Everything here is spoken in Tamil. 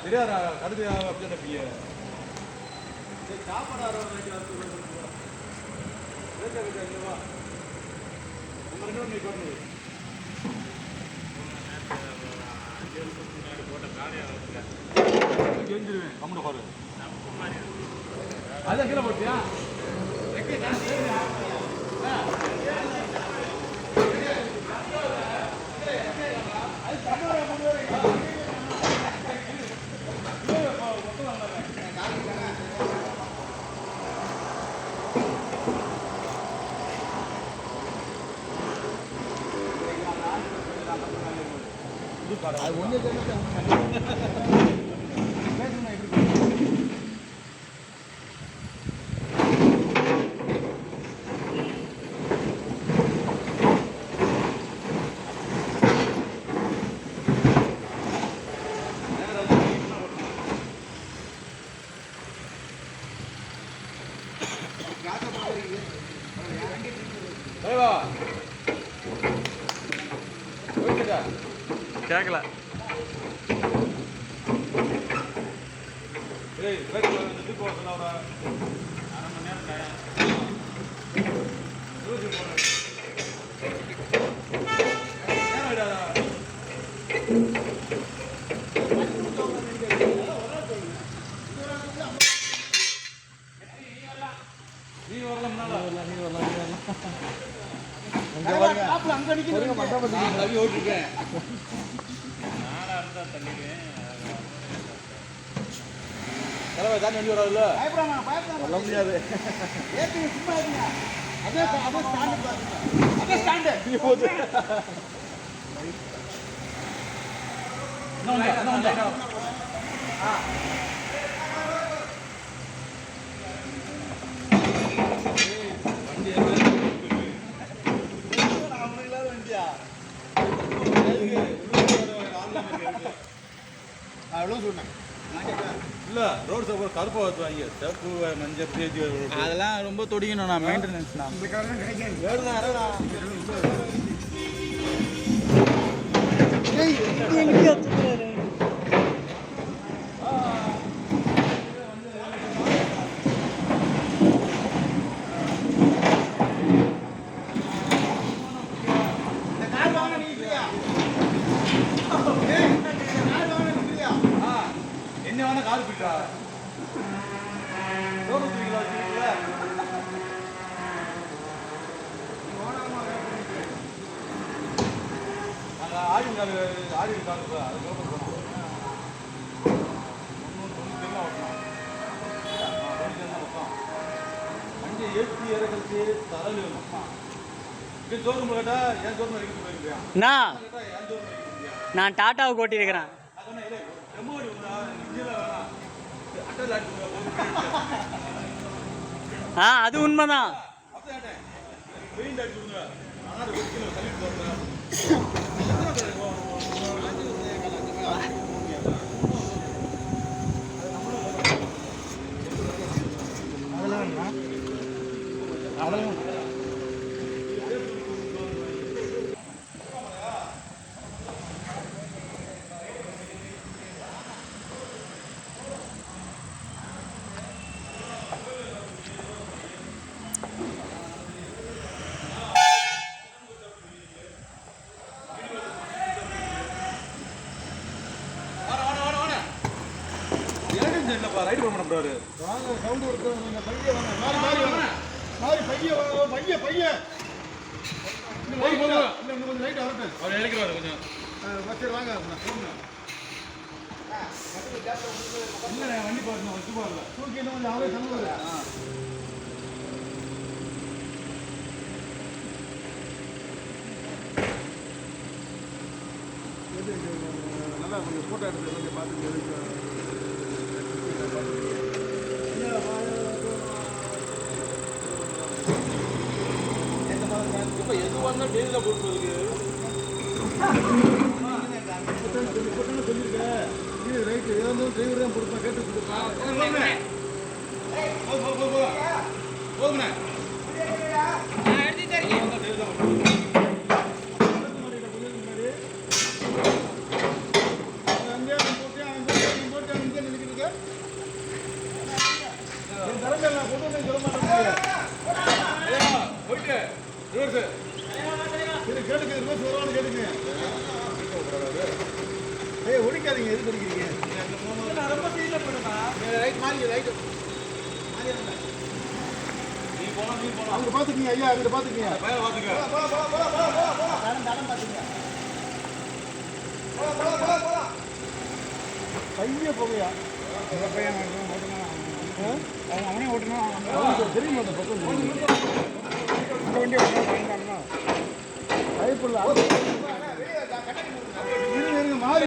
தெரியாதா கடுத்து அப்படியே சாப்பாடு செஞ்சிருவேன் கம்முன்னு பாரு அதான் கீழே போட்டியா அது ஒன்று கேட்கல ஏய் வந்து போறதுல ஒரு அரை மணி நேரம் டைம் நீ வரலாம் அங்க நிக்க தள்ளி ஓட்டிருக்கேன் நானா இருந்தா தள்ளிடுவேன் தலைவா தாண்டி வண்டி வராதுல்ல சொல்ல முடியாது ஏத்தி சும்மா ஏத்திங்க அதே ஸ்டாண்ட் பாருங்க அதே ஸ்டாண்ட் போகுது இல்லை ரோடு சப்போர்ட் கருப்பை வாங்கி செப்பு மஞ்சள் பேஜ் அதெல்லாம் ரொம்ப தொடிக்கணும் நான் மெயின்டெனன்ஸ்ண்ணா என்ன வேணா கால் பிடிக்கா ஆடி கால் அது வண்டி ஏற்றி இறக்கி தலை ஷோரூம் கேட்டா என் ஷோரூம் வரைக்கும் போயிருக்கேன் நான் டாட்டாவுக்கு ஓட்டியிருக்கிறேன் அது உண்மைதான் ரைட் பண்ண முடியாது வாங்க சவுண்ட் வருது நீங்க பைய வாங்க மாறி பைய போய் போங்க இல்ல இன்னும் கொஞ்சம் ரைட் வரட்டும் அவர் இறக்குறாரு கொஞ்சம் சரி வாங்க இல்ல வண்டி போறணும் வச்சு போறல தூக்கி இன்னும் கொஞ்சம் அவரே சம்பளம் நல்லா கொஞ்சம் போட்டோ எடுத்து கொஞ்சம் பார்த்து எதுவாக டெய்லியில் போட்டுருக்கு சொல்லியிருக்கேன் இது ரைட்டு ஏதாவது டிரைவர் தான் கொடுப்பேன் கேட்டு கொடுப்பேன் போகுண்ணே அங்கே போட்டு குடிக்காதீங்க, எது குடிக்கிறீங்க? நான் ரொம்ப சீரியஸா போடுறேன். ரைட் மாறி ரைட். மாறி வரல. நீ போலாம். அங்க பாத்துக்கீங்க ஐயா, அங்க பாத்துக்கீங்க. பையன் பாத்துக்க. போலாம். தடம் பாத்துக்கீங்க. போலாம். பைய போகையா? அந்த பையன் ஓட்டணும். அவனே ஓட்டணும். தெரியுமா அந்த பக்கம்? இந்த வண்டி ஓட்டணும். பயப்படல. இருங்க மாறி